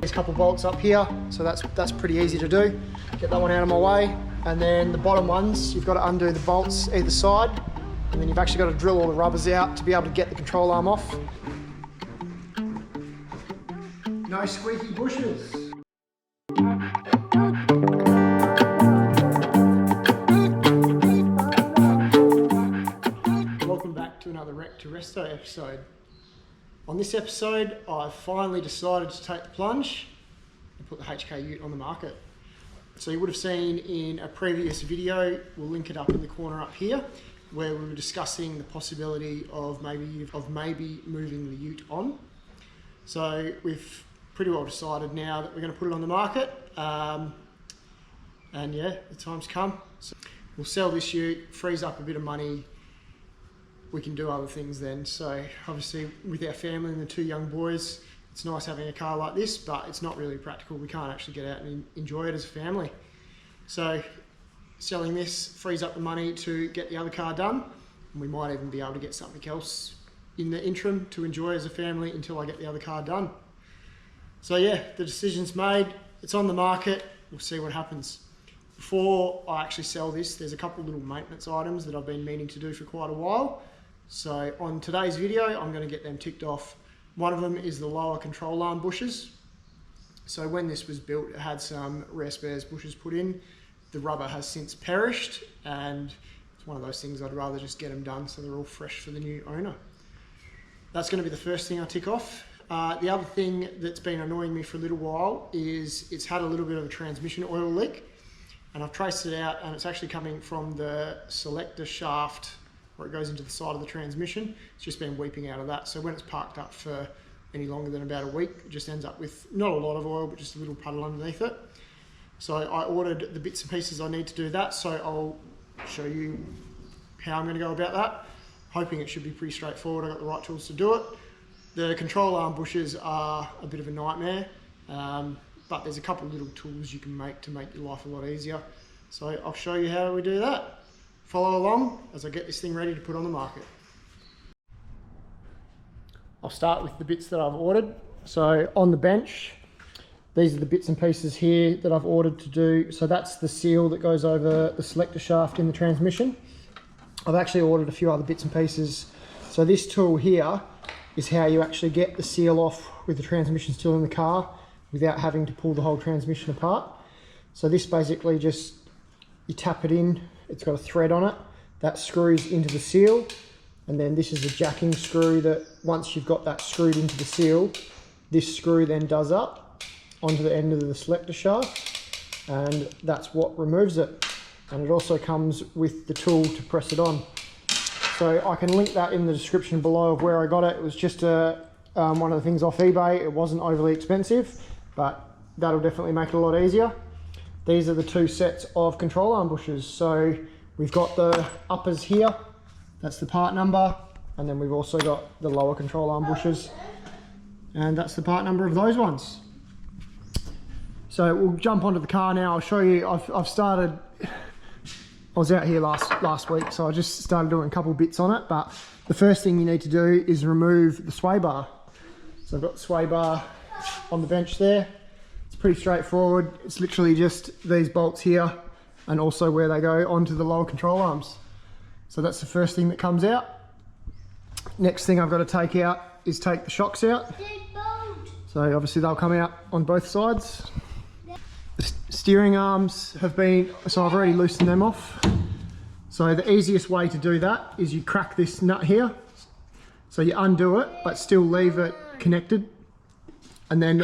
These couple bolts up here, so that's pretty easy to do. Get that one out of my way. And then the bottom ones, you've got to undo the bolts either side, and then you've actually got to drill all the rubbers out to be able to get the control arm off. No squeaky bushes. Welcome back to another Wreck to Resto episode. On this episode, I've finally decided to take the plunge and put the HK Ute on the market. So you would have seen in a previous video, we'll link it up in the corner up here, where we were discussing the possibility of maybe moving the Ute on. So we've pretty well decided now that we're going to put it on the market, and yeah, the time's come. So we'll sell this Ute, freeze up a bit of money. We can do other things then. So obviously with our family and the two young boys, it's nice having a car like this, but it's not really practical. We can't actually get out and enjoy it as a family. So selling this frees up the money to get the other car done, and we might even be able to get something else in the interim to enjoy as a family until I get the other car done. So yeah, the decision's made, it's on the market, we'll see what happens. Before I actually sell this, there's a couple of little maintenance items that I've been meaning to do for quite a while. So on today's video, I'm going to get them ticked off. One of them is the lower control arm bushes. So when this was built, it had some rare spares bushes put in. The rubber has since perished, and it's one of those things I'd rather just get them done so they're all fresh for the new owner. That's going to be the first thing I tick off. The other thing that's been annoying me for a little while is it's had a little bit of a transmission oil leak, and I've traced it out, and it's actually coming from the selector shaft where it goes into the side of the transmission. It's just been weeping out of that. So when it's parked up for any longer than about a week, it just ends up with not a lot of oil, but just a little puddle underneath it. So I ordered the bits and pieces I need to do that. So I'll show you how I'm going to go about that. Hoping it should be pretty straightforward. I've got the right tools to do it. The control arm bushes are a bit of a nightmare, but there's a couple of little tools you can make to make your life a lot easier. So I'll show you how we do that. Follow along as I get this thing ready to put on the market. I'll start with the bits that I've ordered. So on the bench, these are the bits and pieces here that I've ordered to do. So that's the seal that goes over the selector shaft in the transmission. I've actually ordered a few other bits and pieces. So this tool here is how you actually get the seal off with the transmission still in the car without having to pull the whole transmission apart. So this basically just, you tap it in, it's got a thread on it, that screws into the seal, and then this is a jacking screw that once you've got that screwed into the seal, this screw then does up onto the end of the selector shaft, and that's what removes it. And it also comes with the tool to press it on. So I can link that in the description below of where I got it. It was just one of the things off eBay. It wasn't overly expensive, but that'll definitely make it a lot easier. These are the two sets of control arm bushes. So we've got the uppers here, that's the part number, and then we've also got the lower control arm bushes, and that's the part number of those ones. So we'll jump onto the car now. I'll show you, I've started, I was out here last week, so I just started doing a couple bits on it, but the first thing you need to do is remove the sway bar. So I've got the sway bar on the bench there. It's pretty straightforward. It's literally just these bolts here and also where they go onto the lower control arms. So that's the first thing that comes out. Next thing I've got to take out is take the shocks out. So obviously they'll come out on both sides. The steering arms have been, so I've already loosened them off. So the easiest way to do that is you crack this nut here. So you undo it, but still leave it connected. And then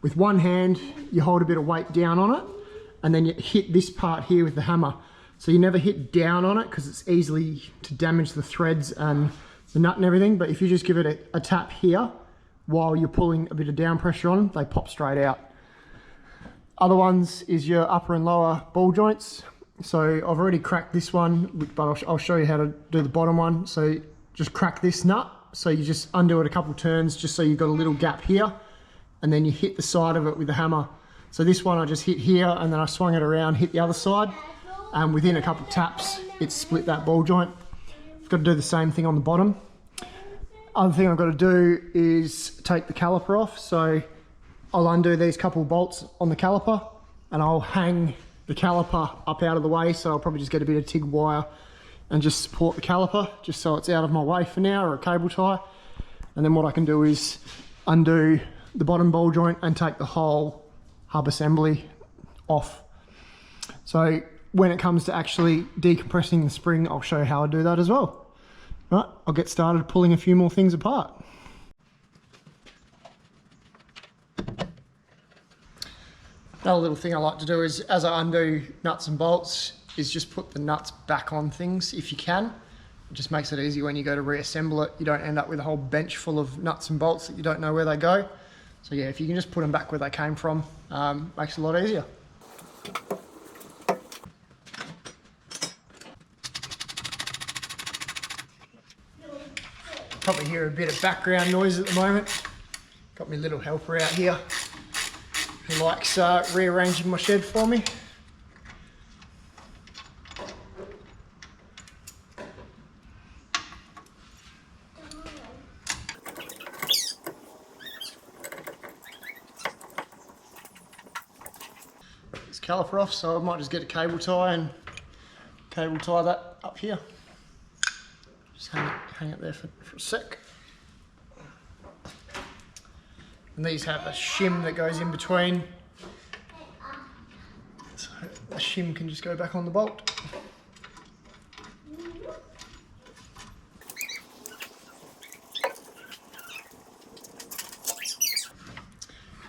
with one hand, you hold a bit of weight down on it, and then you hit this part here with the hammer. So you never hit down on it because it's easily to damage the threads and the nut and everything. But if you just give it a tap here while you're pulling a bit of down pressure on them, they pop straight out. Other ones is your upper and lower ball joints. So I've already cracked this one, but I'll show you how to do the bottom one. So just crack this nut. So you just undo it a couple turns just so you've got a little gap here, and then you hit the side of it with the hammer. So this one I just hit here, and then I swung it around, hit the other side, and within a couple taps, it split that ball joint. I've got to do the same thing on the bottom. Other thing I've got to do is take the caliper off. So I'll undo these couple bolts on the caliper and I'll hang the caliper up out of the way. So I'll probably just get a bit of TIG wire and just support the caliper just so it's out of my way for now, or a cable tie. And then what I can do is undo the bottom ball joint and take the whole hub assembly off. So when it comes to actually decompressing the spring, I'll show you how I do that as well. Right, I'll get started pulling a few more things apart. Another little thing I like to do is, as I undo nuts and bolts, is just put the nuts back on things if you can. It just makes it easy when you go to reassemble it. You don't end up with a whole bench full of nuts and bolts that you don't know where they go. So yeah, if you can just put them back where they came from, makes it a lot easier. Probably hear a bit of background noise at the moment. Got my little helper out here who likes rearranging my shed for me. This caliper off, so I might just get a cable tie and cable tie that up here. Just hang it there for a sec. And these have a shim that goes in between, so the shim can just go back on the bolt.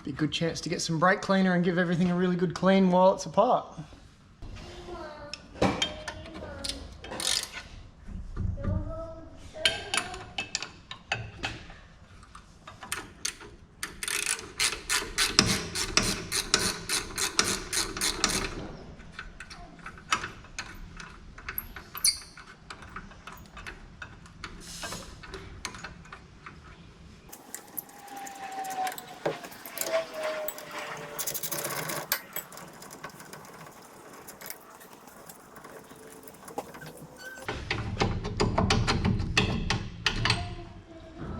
Be a good chance to get some brake cleaner and give everything a really good clean while it's apart.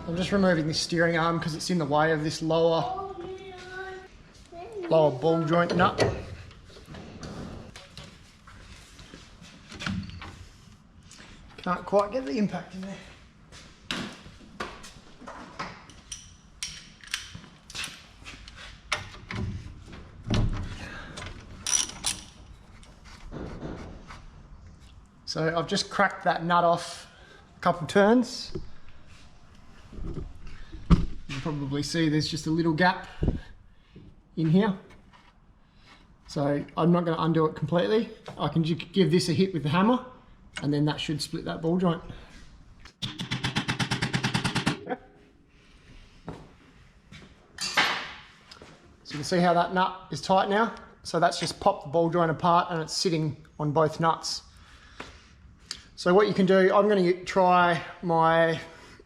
I'm just removing this steering arm because it's in the way of this lower ball joint nut. Can't quite get the impact in there. So I've just cracked that nut off a couple turns. You can probably see there's just a little gap in here. So I'm not going to undo it completely. I can just give this a hit with the hammer and then that should split that ball joint. So you can see how that nut is tight now. So that's just popped the ball joint apart and it's sitting on both nuts. So what you can do, I'm going to try my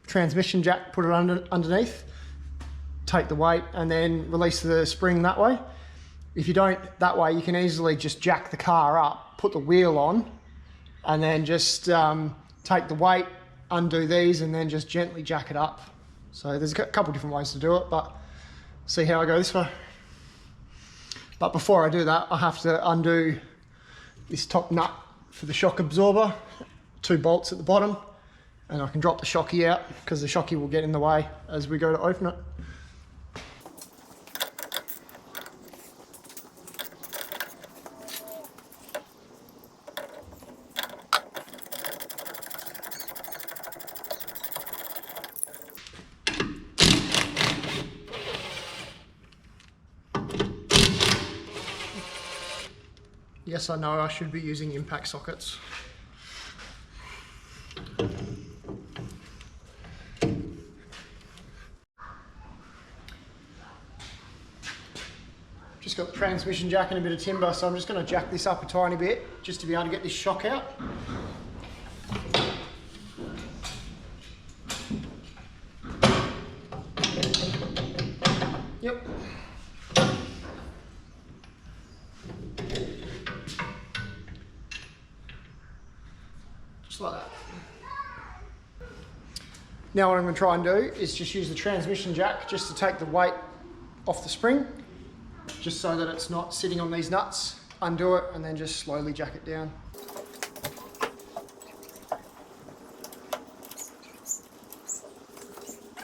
transmission jack, put it underneath, take the weight and then release the spring that way. If you don't that way, you can easily just jack the car up, put the wheel on and then just take the weight, undo these and then just gently jack it up. So there's a couple different ways to do it, but see how I go this way. But before I do that, I have to undo this top nut for the shock absorber, 2 bolts at the bottom, and I can drop the shocky out because the shocky will get in the way as we go to open it. Yes, I know I should be using impact sockets. Just got the transmission jack and a bit of timber, so I'm just going to jack this up a tiny bit just to be able to get this shock out. Yep. Just like that. Now what I'm going to try and do is just use the transmission jack just to take the weight off the spring, just so that it's not sitting on these nuts. Undo it and then just slowly jack it down.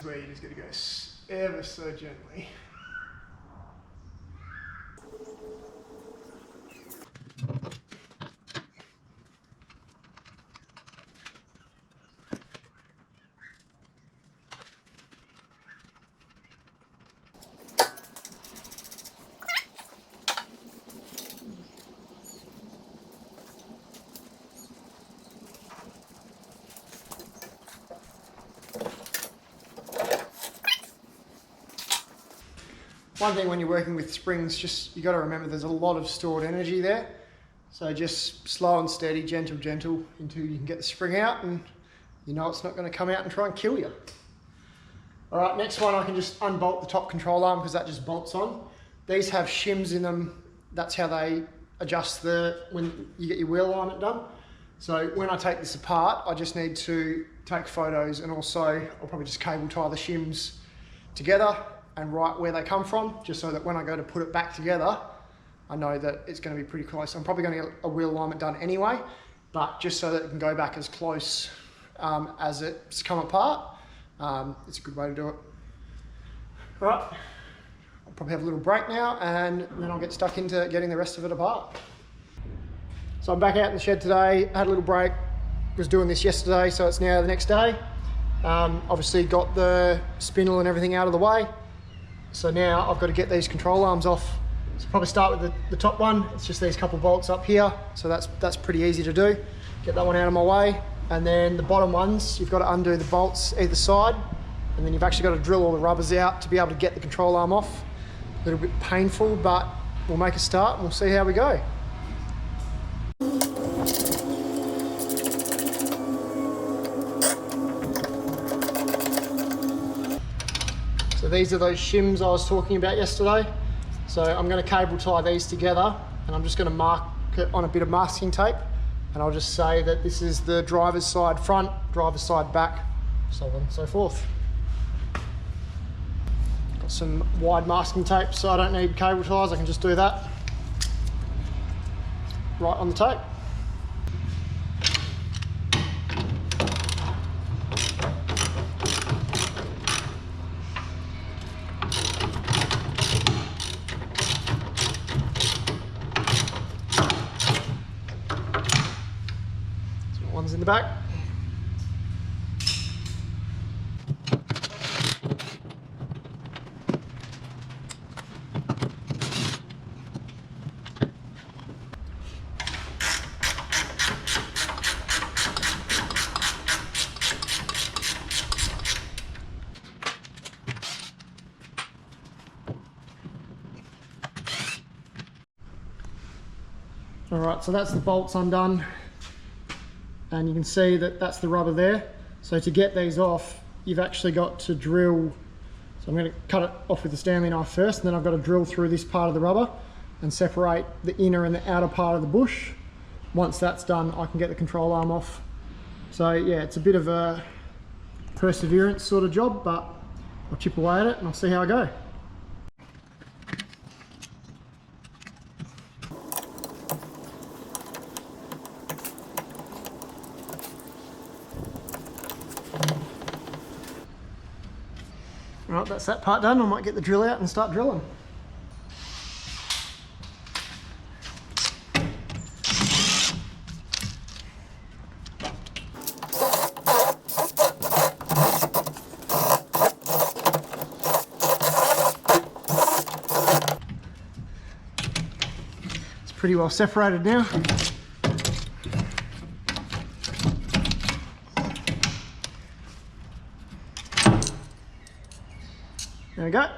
Where you're just going to go ever so gently. One thing when you're working with springs, just you got to remember there's a lot of stored energy there. So just slow and steady, gentle, gentle, until you can get the spring out and you know it's not going to come out and try and kill you. All right, next one, I can just unbolt the top control arm because that just bolts on. These have shims in them. That's how they adjust when you get your wheel alignment done. So when I take this apart, I just need to take photos, and also I'll probably just cable tie the shims together and write where they come from, just so that when I go to put it back together, I know that it's going to be pretty close. I'm probably going to get a wheel alignment done anyway, but just so that it can go back as close as it's come apart, it's a good way to do it. All right, I'll probably have a little break now, and then I'll get stuck into getting the rest of it apart. So I'm back out in the shed today, had a little break, was doing this yesterday, so it's now the next day. Obviously got the spindle and everything out of the way. So now I've got to get these control arms off. So probably start with the top one. It's just these couple bolts up here. So that's pretty easy to do. Get that one out of my way. And then the bottom ones, you've got to undo the bolts either side. And then you've actually got to drill all the rubbers out to be able to get the control arm off. A little bit painful, but we'll make a start and we'll see how we go. So these are those shims I was talking about yesterday. So I'm going to cable tie these together, and I'm just going to mark it on a bit of masking tape, and I'll just say that this is the driver's side front, driver's side back, so on and so forth. Got some wide masking tape, so I don't need cable ties, I can just do that right on the tape. One's in the back. All right, so that's the bolts undone. And you can see that that's the rubber there. So to get these off, you've actually got to drill. So I'm going to cut it off with the Stanley knife first, and then I've got to drill through this part of the rubber and separate the inner and the outer part of the bush. Once that's done, I can get the control arm off. So yeah, it's a bit of a perseverance sort of job, but I'll chip away at it and I'll see how I go. Right, that's that part done. I might get the drill out and start drilling. It's pretty well separated now. There we go.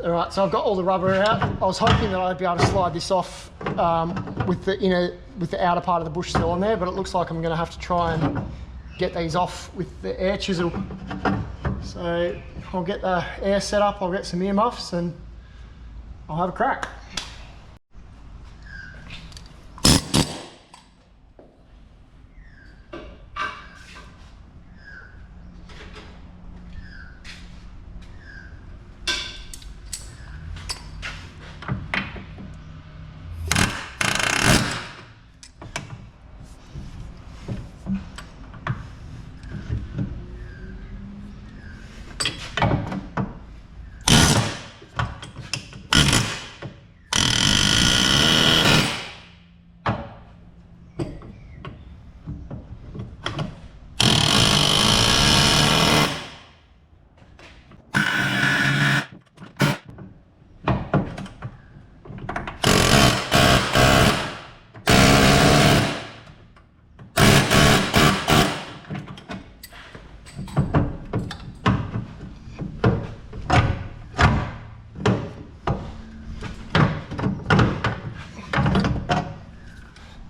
All right, so I've got all the rubber out. I was hoping that I'd be able to slide this off with the outer part of the bush still on there, but it looks like I'm going to have to try and get these off with the air chisel. So I'll get the air set up, I'll get some earmuffs, and I'll have a crack.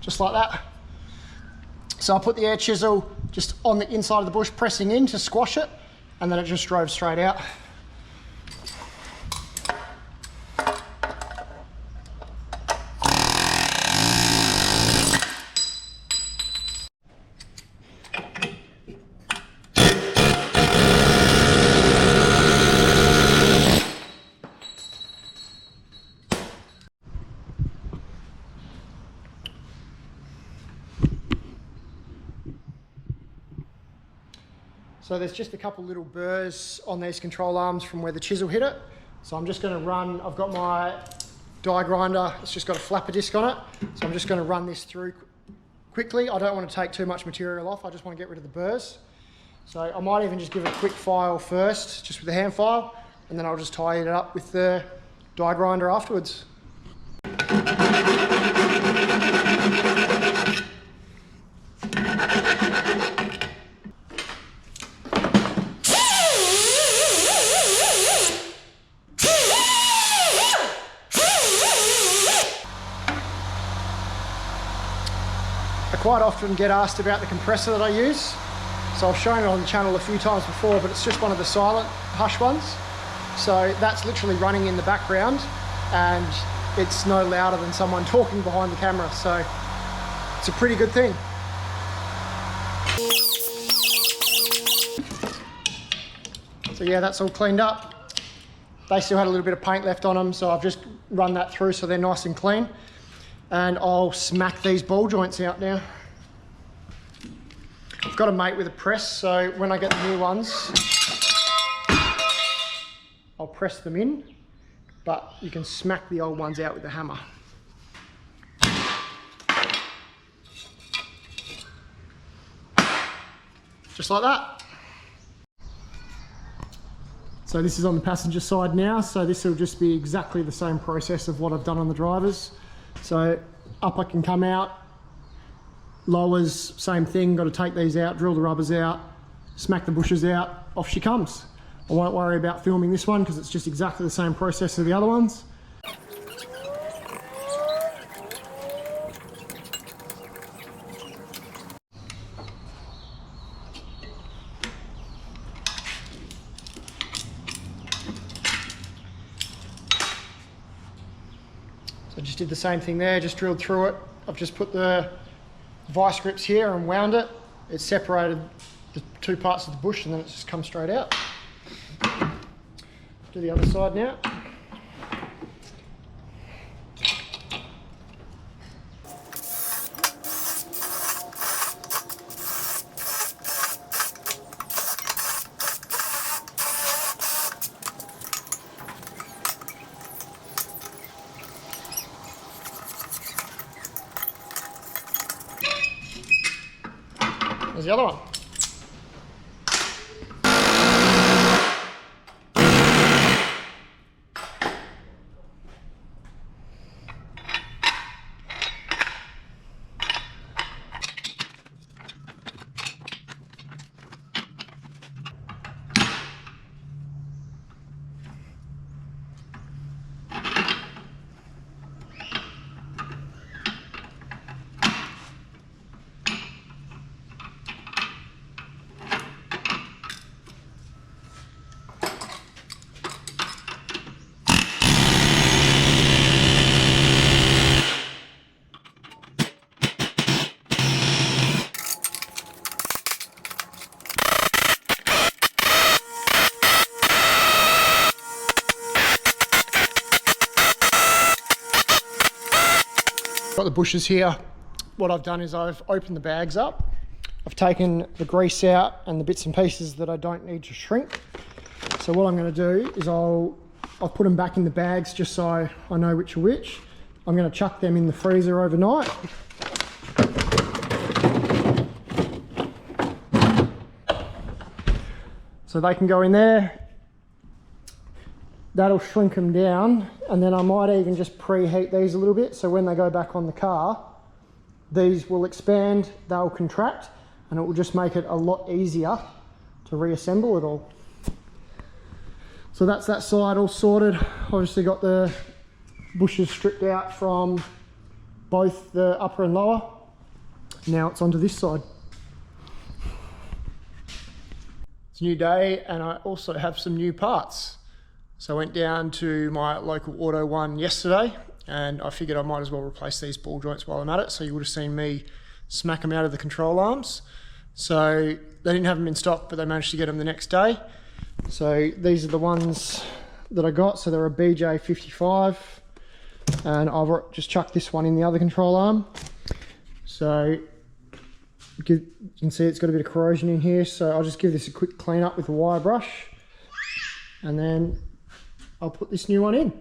Just like that. So I put the air chisel just on the inside of the bush, pressing in to squash it, and then it just drove straight out. So there's just a couple little burrs on these control arms from where the chisel hit it. So I'm just going to run, I've got my die grinder, it's just got a flapper disc on it. So I'm just going to run this through quickly. I don't want to take too much material off, I just want to get rid of the burrs. So I might even just give it a quick file first, just with the hand file, and then I'll just tie it up with the die grinder afterwards. I quite often get asked about the compressor that I use. So I've shown it on the channel a few times before, but it's just one of the silent hush ones. So that's literally running in the background and it's no louder than someone talking behind the camera. So it's a pretty good thing. So yeah, that's all cleaned up. They still had a little bit of paint left on them, so I've just run that through so they're nice and clean. And I'll smack these ball joints out now. I've got a mate with a press, so when I get the new ones, I'll press them in, but you can smack the old ones out with the hammer. Just like that. So this is on the passenger side now, so this will just be exactly the same process of what I've done on the drivers. So upper can come out, lowers, same thing, got to take these out, drill the rubbers out, smack the bushes out, off she comes. I won't worry about filming this one because it's just exactly the same process as the other ones. I just did the same thing there, just drilled through it. I've just put the vice grips here and wound it. It separated the two parts of the bush and then it just comes straight out. Do the other side now. There's the other one. Got the bushes here. What I've done is I've opened the bags up. I've taken the grease out and the bits and pieces that I don't need to shrink. So what I'm going to do is I'll put them back in the bags just so I know which are which. I'm going to chuck them in the freezer overnight. So they can go in there. That'll shrink them down, and then I might even just preheat these a little bit so when they go back on the car, these will expand, they'll contract, and it will just make it a lot easier to reassemble it all. So that's that side all sorted. Obviously got the bushes stripped out from both the upper and lower. Now it's onto this side. It's a new day, and I also have some new parts. So I went down to my local Auto One yesterday, and I figured I might as well replace these ball joints while I'm at it. So you would have seen me smack them out of the control arms. So they didn't have them in stock, but they managed to get them the next day. So these are the ones that I got. So they're a BJ55, and I've just chucked this one in the other control arm. So you can see it's got a bit of corrosion in here. So I'll just give this a quick clean up with a wire brush, and then I'll put this new one in.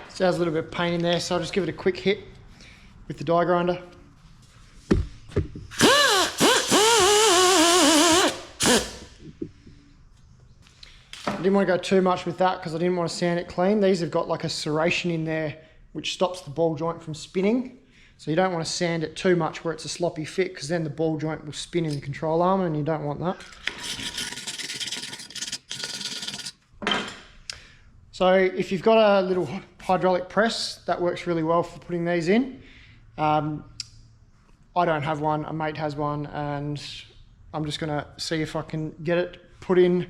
Sounds a little bit of pain in there, so I'll just give it a quick hit with the die grinder. I didn't want to go too much with that because I didn't want to sand it clean. These have got like a serration in there which stops the ball joint from spinning. So you don't want to sand it too much where it's a sloppy fit, because then the ball joint will spin in the control arm and you don't want that. So if you've got a little hydraulic press, that works really well for putting these in. I don't have one, a mate has one, and I'm just going to see if I can get it put in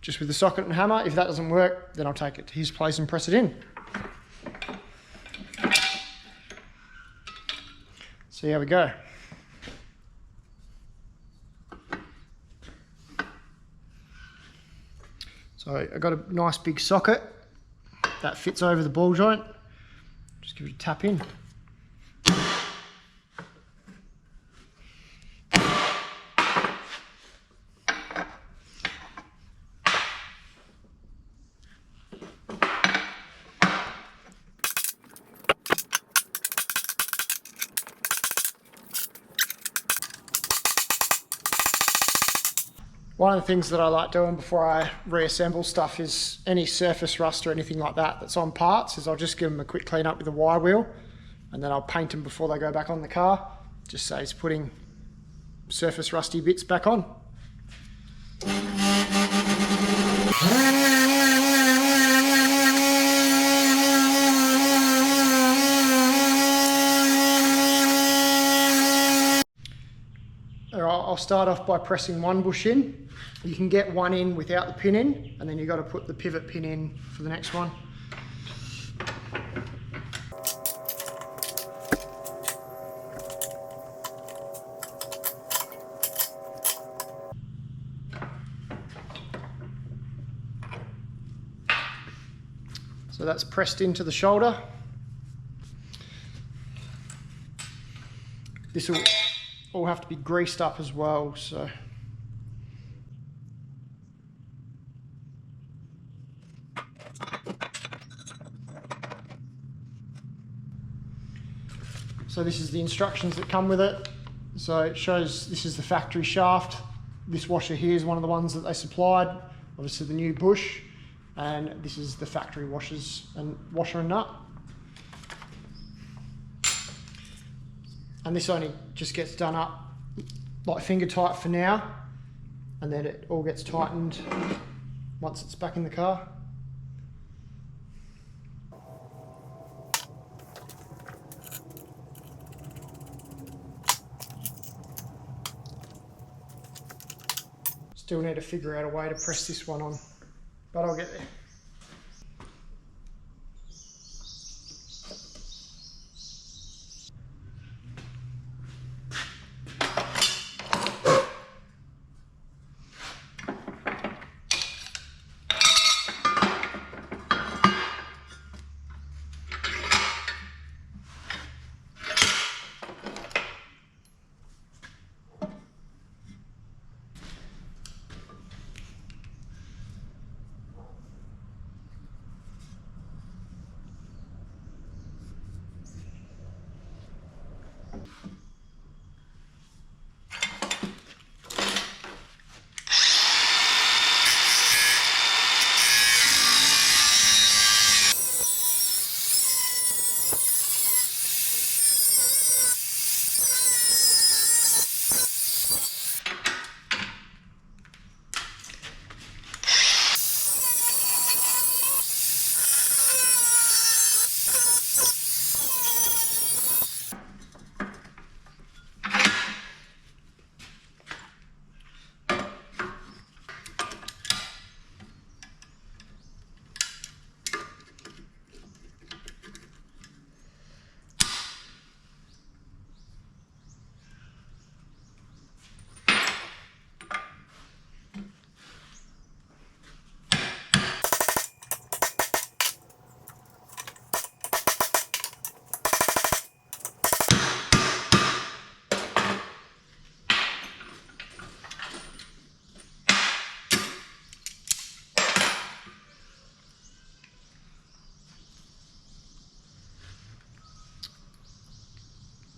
just with the socket and hammer. If that doesn't work, then I'll take it to his place and press it in. So here we go. So I got a nice big socket that fits over the ball joint. Just give it a tap in. One of the things that I like doing before I reassemble stuff is any surface rust or anything like that that's on parts, is I'll just give them a quick clean up with a wire wheel, and then I'll paint them before they go back on the car. Just saves putting surface rusty bits back on. I'll start off by pressing one bush in. You can get one in without the pin in, and then you've got to put the pivot pin in for the next one. So that's pressed into the shoulder. This will all have to be greased up as well, so. So this is the instructions that come with it. So it shows this is the factory shaft. This washer here is one of the ones that they supplied, obviously the new bush, and this is the factory washers and washer and nut. And this only just gets done up like finger tight for now, and then it all gets tightened once it's back in the car. Still need to figure out a way to press this one on, but I'll get there.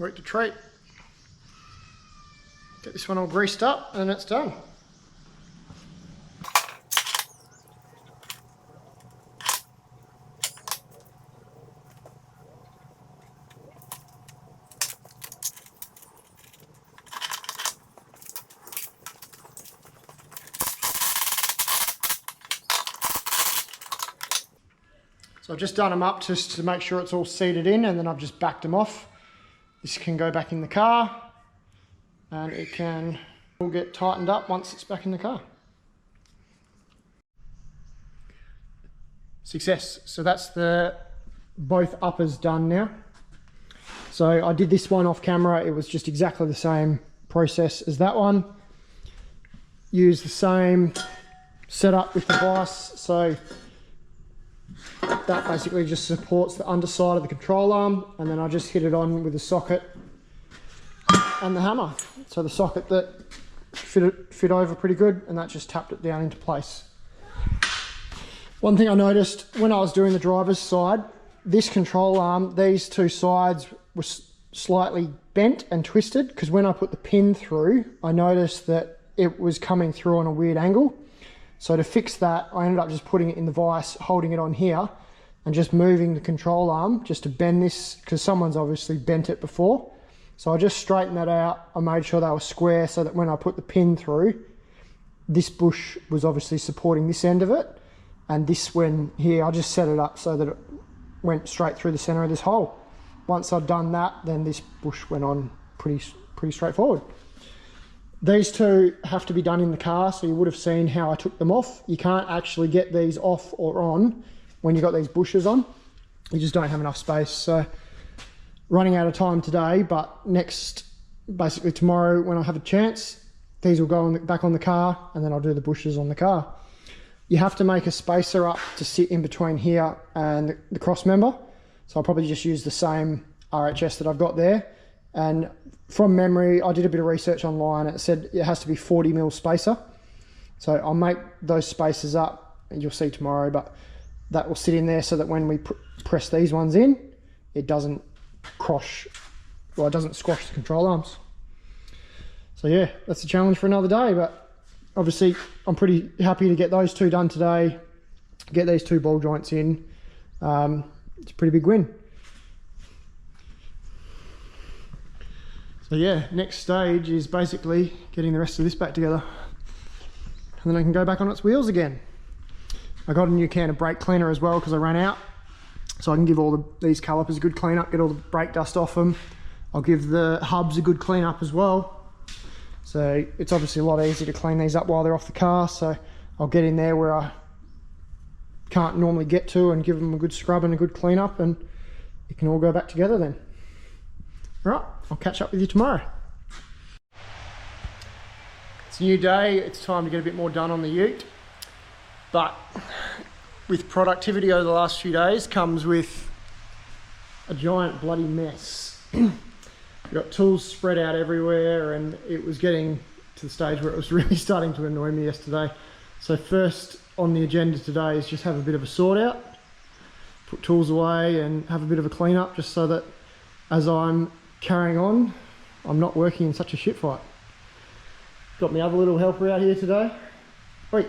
Worked a treat. Get this one all greased up and it's done. So I've just done them up just to make sure it's all seated in, and then I've just backed them off. This can go back in the car and it can all get tightened up once it's back in the car. Success. So that's the both uppers done now. So I did this one off camera. It was just exactly the same process as that one. Use the same setup with the vise. So that basically just supports the underside of the control arm, and then I just hit it on with the socket and the hammer. So the socket that fit over pretty good, and that just tapped it down into place. One thing I noticed when I was doing the driver's side, this control arm, these two sides were slightly bent and twisted, because when I put the pin through, I noticed that it was coming through on a weird angle. So to fix that, I ended up just putting it in the vise, holding it on here, and just moving the control arm just to bend this, because someone's obviously bent it before. So I just straightened that out. I made sure they were square so that when I put the pin through, this bush was obviously supporting this end of it, and this one here, I just set it up so that it went straight through the center of this hole. Once I'd done that, then this bush went on pretty straightforward. These two have to be done in the car, so you would have seen how I took them off. You can't actually get these off or on when you've got these bushes on. You just don't have enough space. So running out of time today, but basically tomorrow when I have a chance, these will go back on the car, and then I'll do the bushes on the car. You have to make a spacer up to sit in between here and the cross member. So I'll probably just use the same RHS that I've got there. And from memory, I did a bit of research online. It said it has to be 40mm spacer. So I'll make those spacers up, and you'll see tomorrow, but that will sit in there so that when we press these ones in, it doesn't crush, well, it doesn't squash the control arms. So yeah, that's a challenge for another day, but obviously I'm pretty happy to get those two done today, get these two ball joints in. It's a pretty big win. So yeah, next stage is basically getting the rest of this back together, and then I can go back on its wheels again. I got a new can of brake cleaner as well because I ran out, so I can give all these calipers a good clean up, get all the brake dust off them. I'll give the hubs a good clean up as well. So it's obviously a lot easier to clean these up while they're off the car, so I'll get in there where I can't normally get to and give them a good scrub and a good clean up, and it can all go back together then. Right, I'll catch up with you tomorrow. It's a new day, it's time to get a bit more done on the ute. But with productivity over the last few days comes with a giant bloody mess. We've got tools spread out everywhere, and it was getting to the stage where it was really starting to annoy me yesterday. So first on the agenda today is just have a bit of a sort out, put tools away and have a bit of a clean up, just so that as I'm carrying on, I'm not working in such a shit fight. Got my other little helper out here today. Wait.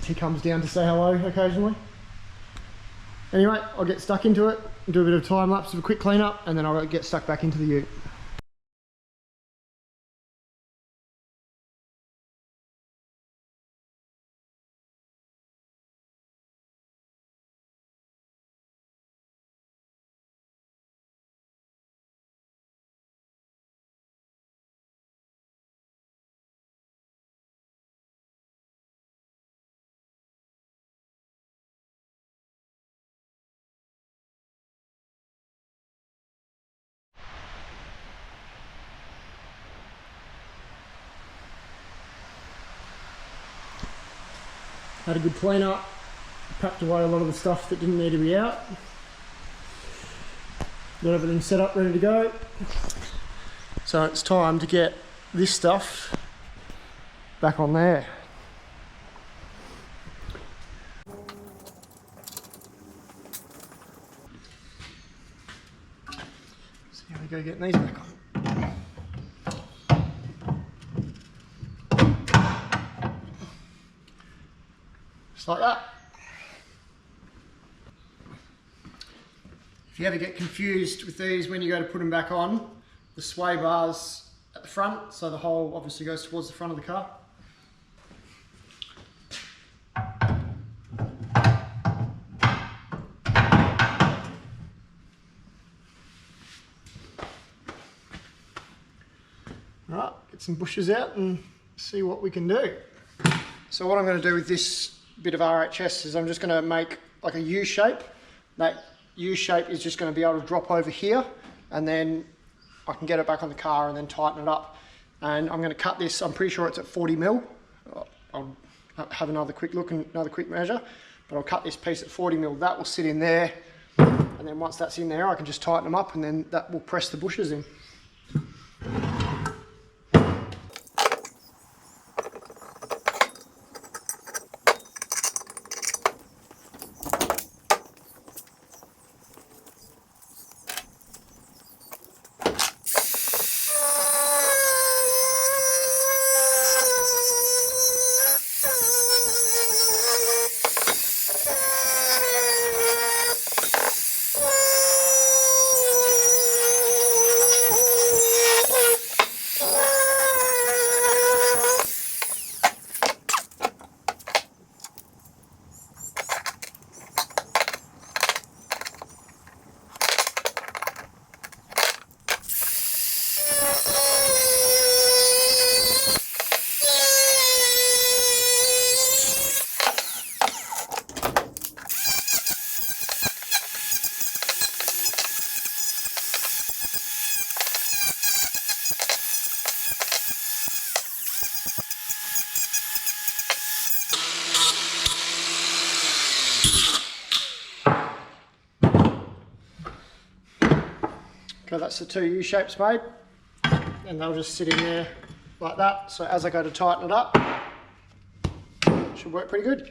He comes down to say hello occasionally. Anyway, I'll get stuck into it, do a bit of time lapse of a quick clean up, and then I'll get stuck back into the ute. Had a good clean up, packed away a lot of the stuff that didn't need to be out. Got everything set up, ready to go. So it's time to get this stuff back on there. go getting these back on. Just like that. If you ever get confused with these when you go to put them back on, the sway bar's at the front, so the hole obviously goes towards the front of the car. Alright, get some bushes out and see what we can do. So what I'm going to do with this bit of RHS is I'm just going to make like a U shape. That U shape is just going to be able to drop over here, and then I can get it back on the car and then tighten it up. And I'm going to cut this, I'm pretty sure it's at 40 mil. I'll have another quick look and another quick measure, but I'll cut this piece at 40 mil. That will sit in there, and then once that's in there I can just tighten them up, and then that will press the bushes in. Okay, that's the two U shapes made, and they'll just sit in there like that. So as I go to tighten it up, it should work pretty good.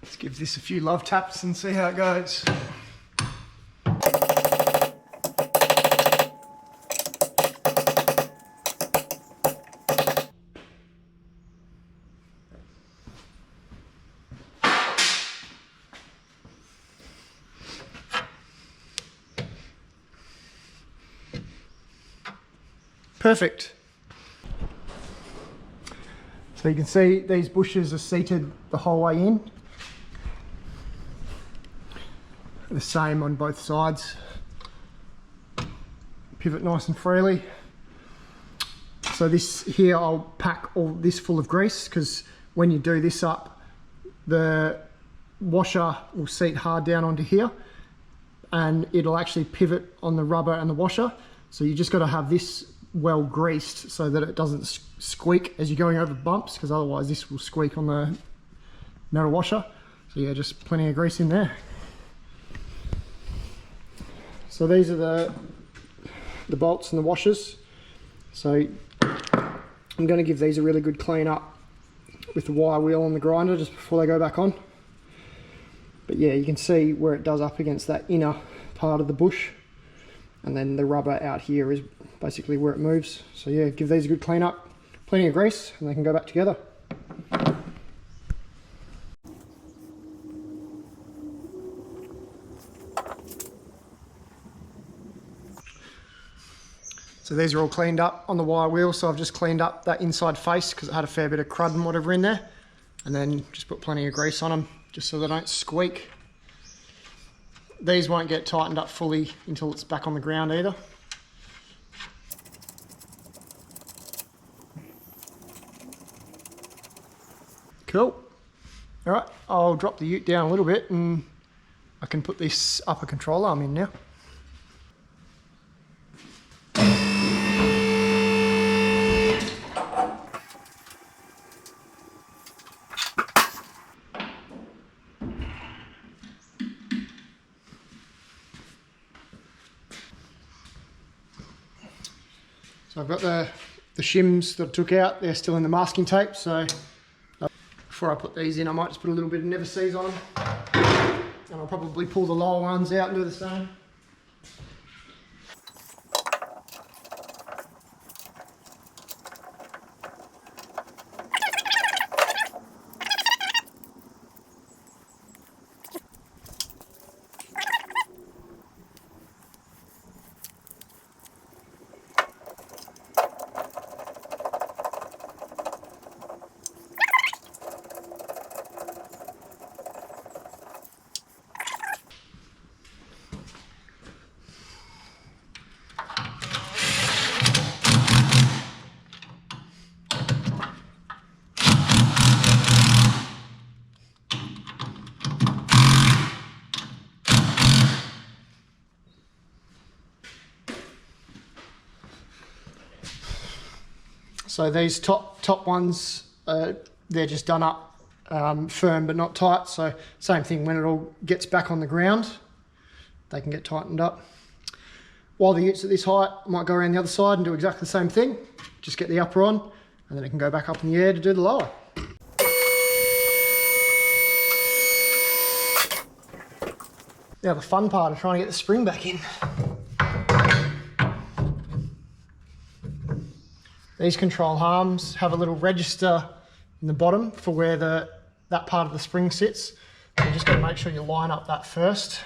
Let's give this a few love taps and see how it goes. Perfect. So you can see these bushes are seated the whole way in. The same on both sides. Pivot nice and freely. So this here, I'll pack all this full of grease, because when you do this up, the washer will seat hard down onto here, and it'll actually pivot on the rubber and the washer. So you just got to have this well greased so that it doesn't squeak as you're going over bumps, because otherwise this will squeak on the metal washer. So yeah, just plenty of grease in there. So these are the bolts and the washers. So I'm going to give these a really good clean up with the wire wheel on the grinder just before they go back on. But yeah, you can see where it does up against that inner part of the bush, and then the rubber out here is basically where it moves. So yeah, give these a good clean up, plenty of grease, and they can go back together. So these are all cleaned up on the wire wheel, so I've just cleaned up that inside face because it had a fair bit of crud and whatever in there, and then just put plenty of grease on them just so they don't squeak. These won't get tightened up fully until it's back on the ground either. Cool. All right, I'll drop the ute down a little bit and I can put this upper control arm in now. So I've got the shims that I took out, they're still in the masking tape, so before I put these in I might just put a little bit of never sees on them. And I'll probably pull the lower ones out and do the same. So these top ones, they're just done up firm but not tight. So same thing, when it all gets back on the ground, they can get tightened up. While the ute's at this height, I might go around the other side and do exactly the same thing. Just get the upper on, and then it can go back up in the air to do the lower. Now the fun part of trying to get the spring back in. These control arms have a little register in the bottom for where that part of the spring sits. So you just got to make sure you line up that first.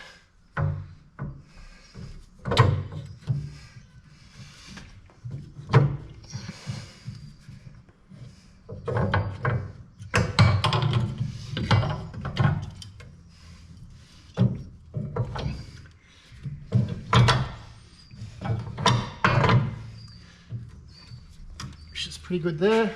Which is pretty good there.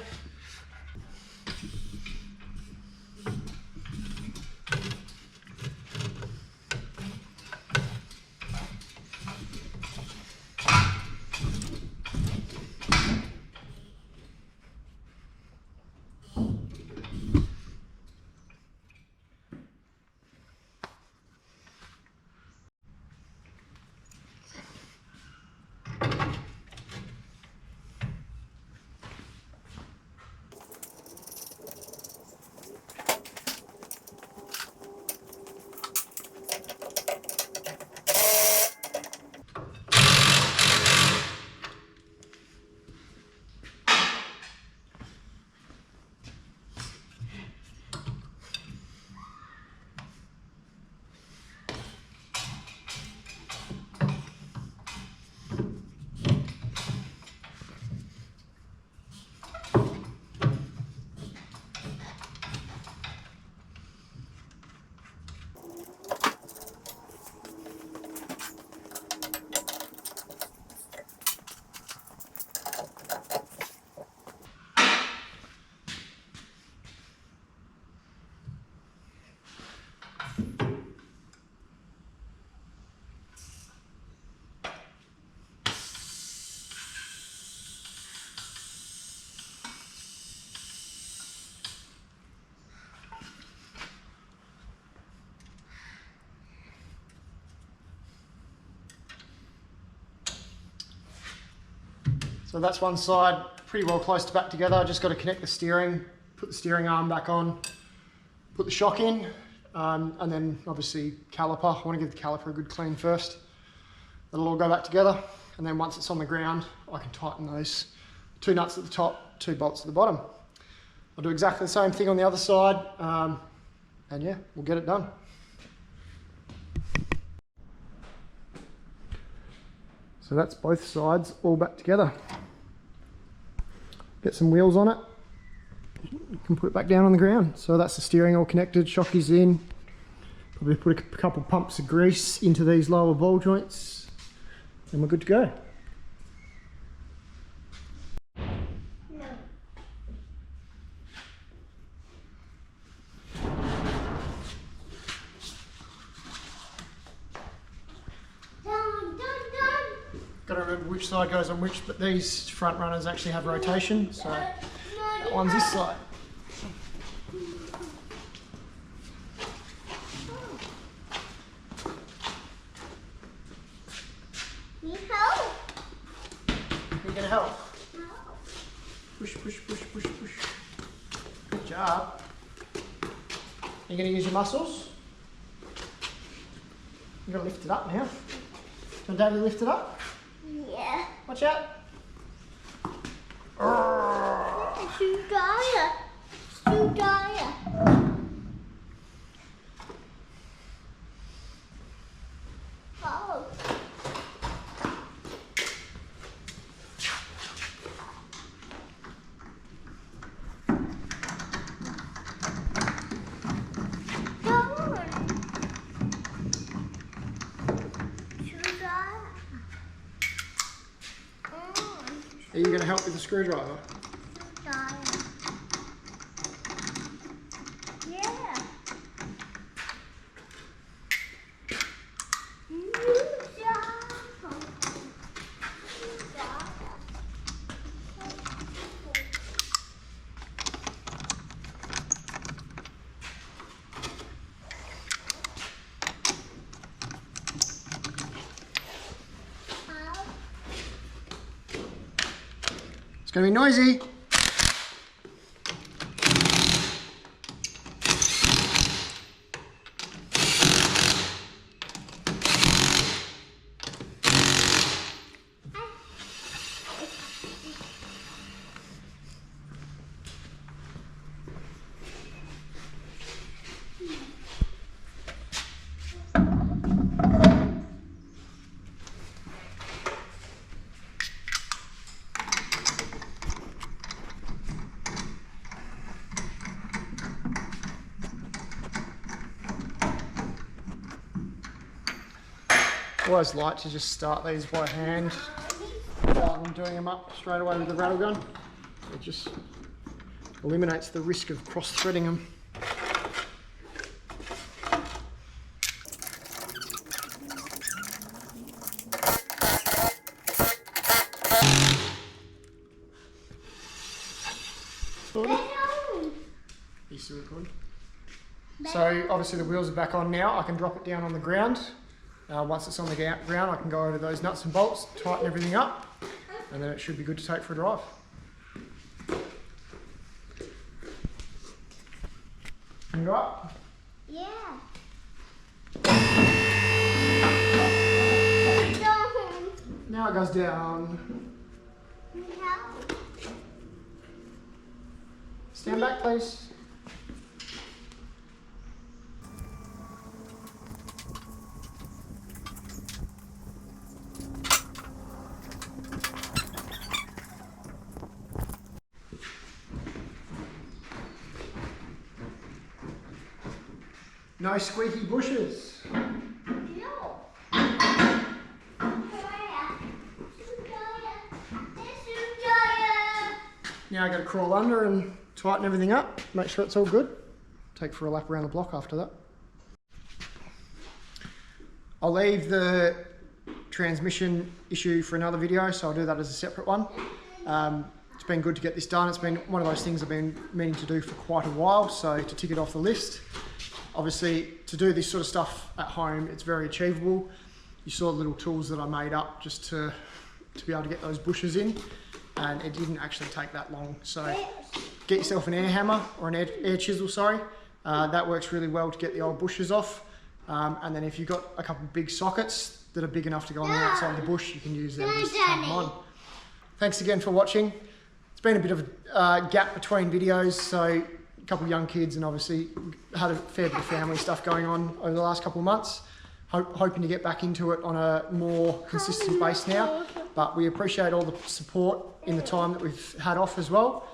So that's one side pretty well close to back together. I just got to connect the steering, put the steering arm back on, put the shock in, and then obviously caliper. I want to give the caliper a good clean first. That'll all go back together, and then once it's on the ground, I can tighten those 2 nuts at the top, 2 bolts at the bottom. I'll do exactly the same thing on the other side, and yeah, we'll get it done. So that's both sides all back together. Get some wheels on it, you can put it back down on the ground. So that's the steering all connected, shock is in. Probably put a couple pumps of grease into these lower ball joints, and we're good to go. which side goes on which, but these front runners actually have rotation, so that one's this side. Need help? You gonna help? No. Push, push, push, push, push. Good job. You gonna use your muscles? You gotta lift it up now. Do you want Daddy to lift it up? Yeah. Watch out. It's too tired. It's too tired. Oh. Are you going to help with the screwdriver? Yeah. It's going to be noisy. I always like to just start these by hand rather than doing them up straight away with the rattle gun. It just eliminates the risk of cross-threading them. You still recording? So obviously the wheels are back on now. I can drop it down on the ground. Once it's on the ground, I can go over those nuts and bolts, tighten everything up, and then it should be good to take for a drive. Can you go up? Yeah. Now it goes down. No. Stand back, please. No squeaky bushes. No. Now I got to crawl under and tighten everything up, make sure it's all good. Take for a lap around the block after that. I'll leave the transmission issue for another video, so I'll do that as a separate one. It's been good to get this done. It's been one of those things I've been meaning to do for quite a while, so to tick it off the list. Obviously, to do this sort of stuff at home, it's very achievable. You saw the little tools that I made up just to be able to get those bushes in, and it didn't actually take that long. So get yourself an air hammer, or an air chisel, sorry. That works really well to get the old bushes off. And then if you've got a couple of big sockets that are big enough to go on the outside of the bush, you can use them just to turn them on. Thanks again for watching. It's been a bit of a gap between videos, so a couple of young kids, and obviously had a fair bit of family stuff going on over the last couple of months. Hoping to get back into it on a more consistent base now, but we appreciate all the support in the time that we've had off as well.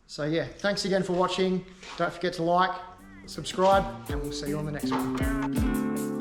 So yeah, thanks again for watching. Don't forget to like, subscribe, and we'll see you on the next one.